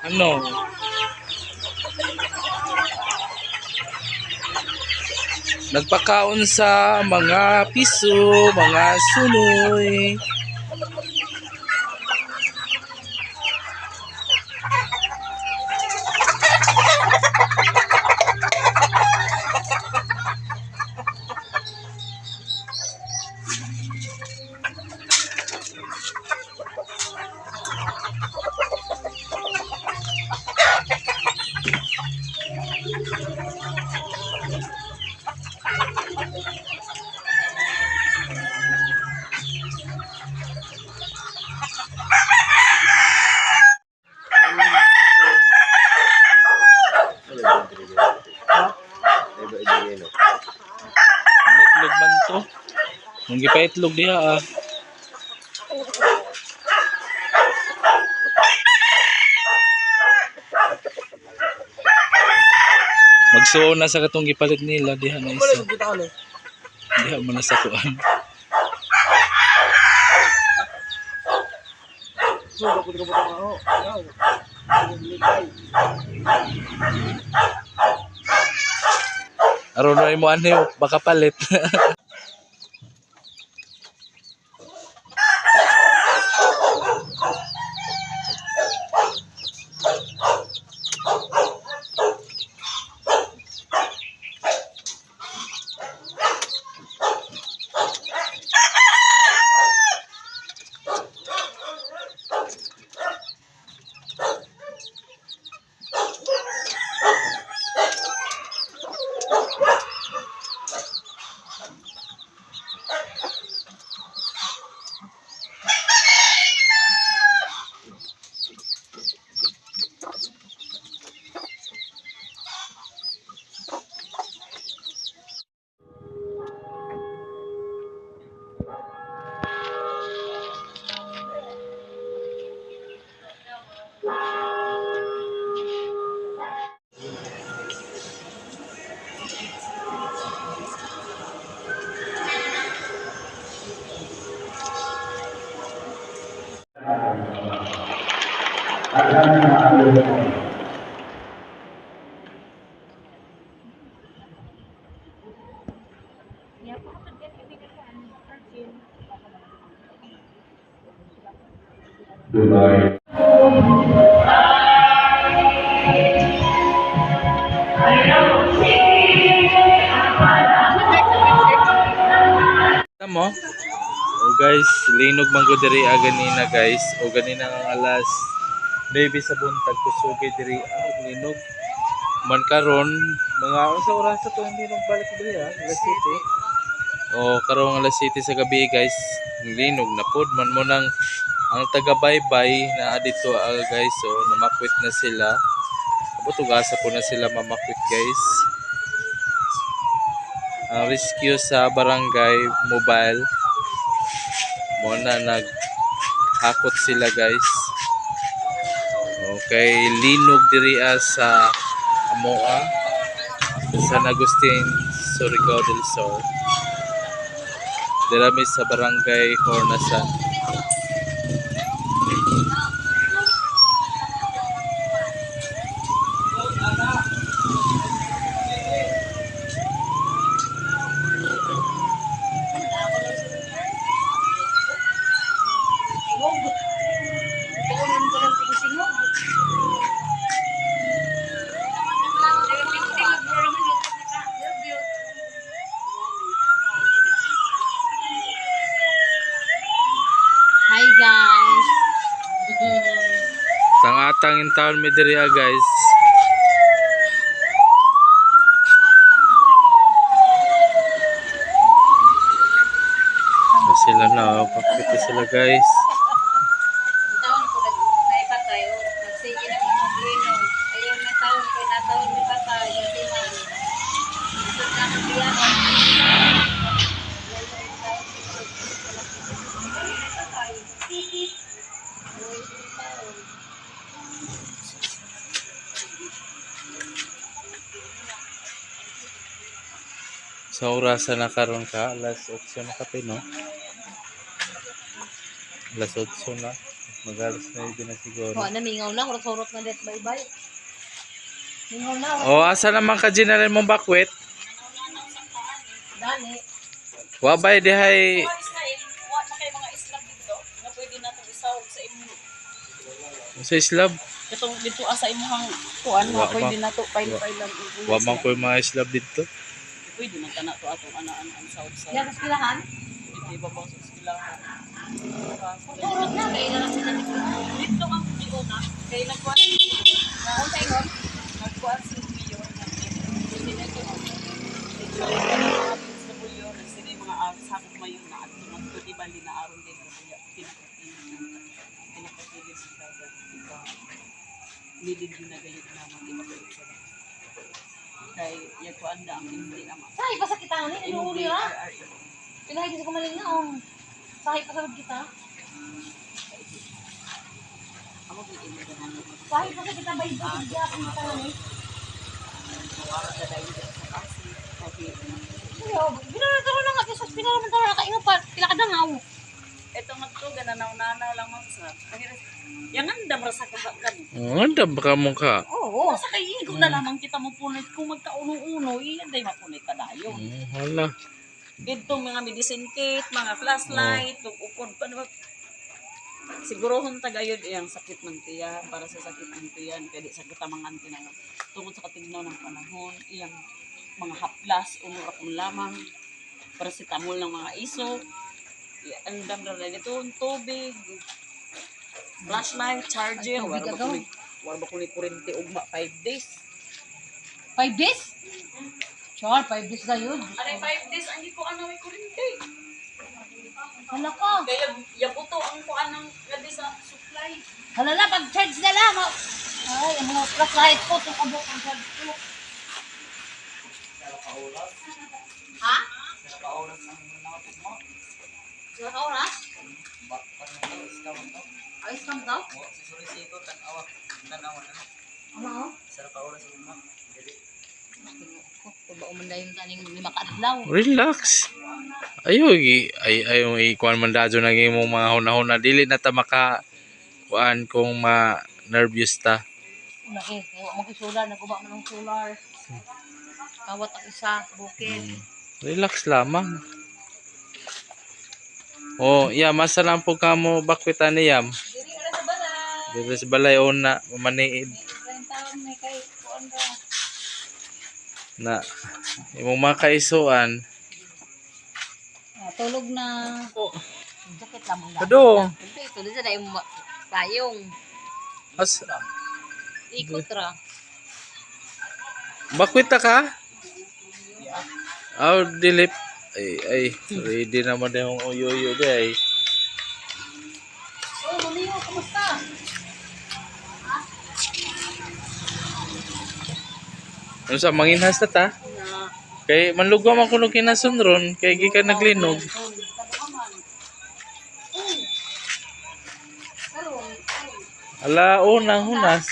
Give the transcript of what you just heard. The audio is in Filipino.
Ano? Nagpakaon sa mga piso, mga sunoy. Itlog man to. Kung gipaitlog diha ah. Magsuon na sa katong gipalit nila diha na isa. Diha mo na sa kuan. Aron na mo ano baka palit. Dubai. Tamo? Oh guys, linog man ko diri ganina guys. O ganina ang alas baby sa buntag kusugay diri linog. Man karon mga unsa oras sa to hindi balik diri alas 7. O karong alas 7 sa gabi guys. Linog na pod man mo nang ang taga-baybay na dito guys. So namakwit na sila. Abot-ugasa po na sila mamakwit guys. Ang rescue sa barangay mobile mo na naghakot sila guys. Okay, linog diri sa Amoa San Agustin, Surigao del Sur. Dirami sa barangay Hornasan. Hi guys. Tangatang in town mi diri guys. Sila na pakita sila guys. Taon ko na ipatay o nagsige na mga grino. Ayaw na taon ko na taon ni patay kasi man. Ito na ang biyan. Sa orasan na karon ka alas 8 na kape no. Alas 8 na. Mag-alas 9 na siguro. Wa na mingaw na urot-urot na det bye-bye. Mingaw na. O, asa naman ka general mong bakwet? Dani. Wabay dihay. Wa na kay mga islam dito na pwede natin isawag sa imo. Sa islab. Katong dito sa imuhang kuan Wa nga pwede ma- nato pail-pail lang. Wa man ko yung mga islab dito. Pwede man kana to atong anaan ang sawag sa. Yan sa pilahan. Dito ibabaw sa eskwelahan. Urot na kay na lang sila dito. Dito ang video na kay nagkuan Naon tayo nun? nagkuan si video na hindi na ito. Sini mga sakop mayon na at mga di bali na aron din kaya pinapatili sa dagat diba nilid din na gayud naman di ba kayo sa kay ya ko anda ang hindi naman Sahi pa sa kita ni inuuli ha. Pinahay sa kumaling na oh. Sahi pa sa kita. amo di imo ganan Sahi pa sa kita bay do siya ang kita ni. para sa dayo sa kasi okay Yo, ginagawa na nga sa ospital man tara kaingo pa pila ka dangaw. eto nga to gananaw-nanaw lang mo sa yang andam rasa kahakan Anda baka mo ka. Oo. sa kay igo na lamang kita mo punit kung magkauno-uno iyan day mapunit ka dayon. Hala. Dito mga medicine kit, mga flashlight, ukod pa naman. Sigurohon tagayod iyang sakit ng tiyan para sa sakit ng tiyan kaya di sa kutamangan tinanong. Tungod sa katignaw ng panahon, iyang mga haplas, umurakon lamang, paracetamol ng mga iso, ang damdam na dito, tubig, flashlight, charger, Ay, tubig wala ba kulit kurente ugma 5 days. 5 days? Char, 5 days na yun. Aray 5 days, hindi ko ano may kurente. Hala ka. Kaya yabuto ang kuan ng gadi sa supply. Hala na, pag-charge na lang. Ay, ang mga flashlight ko, itong abok ang charge ko. Ha? Sila ka oras? Ay, scam daw? Ano? Kung ba umanday yung taning 5 kaadlaw. Relax. Ayaw ikuan man dadyo naging mong mga hunahuna dili na ta maka kuan kung ma-nervous ta. Laki, ewa mo kay solar, naguba mo ng solar. Kawat ang isa, bukid. Relax lamang. Oh, yeah, masa lang po ka mo bakwitan ni Yam. Diri ala sa balay. Dito sa balay o na mamaniid 20 taon may kay kuan ra. na imong mga kaisuan. Tulog na. Jakit lang mong Ado. Hindi, tulog sa dahil payong. As Ikot ra. bakwita ka? Aw dilip. Ay, ready naman din yung uyo-uyo di ay. Oh, Maliyo, kumusta? Ano sa manginhas na ta? Na Kay manlugwa man kuno kinasunron kay gikan naglinog. Ala unang hunas.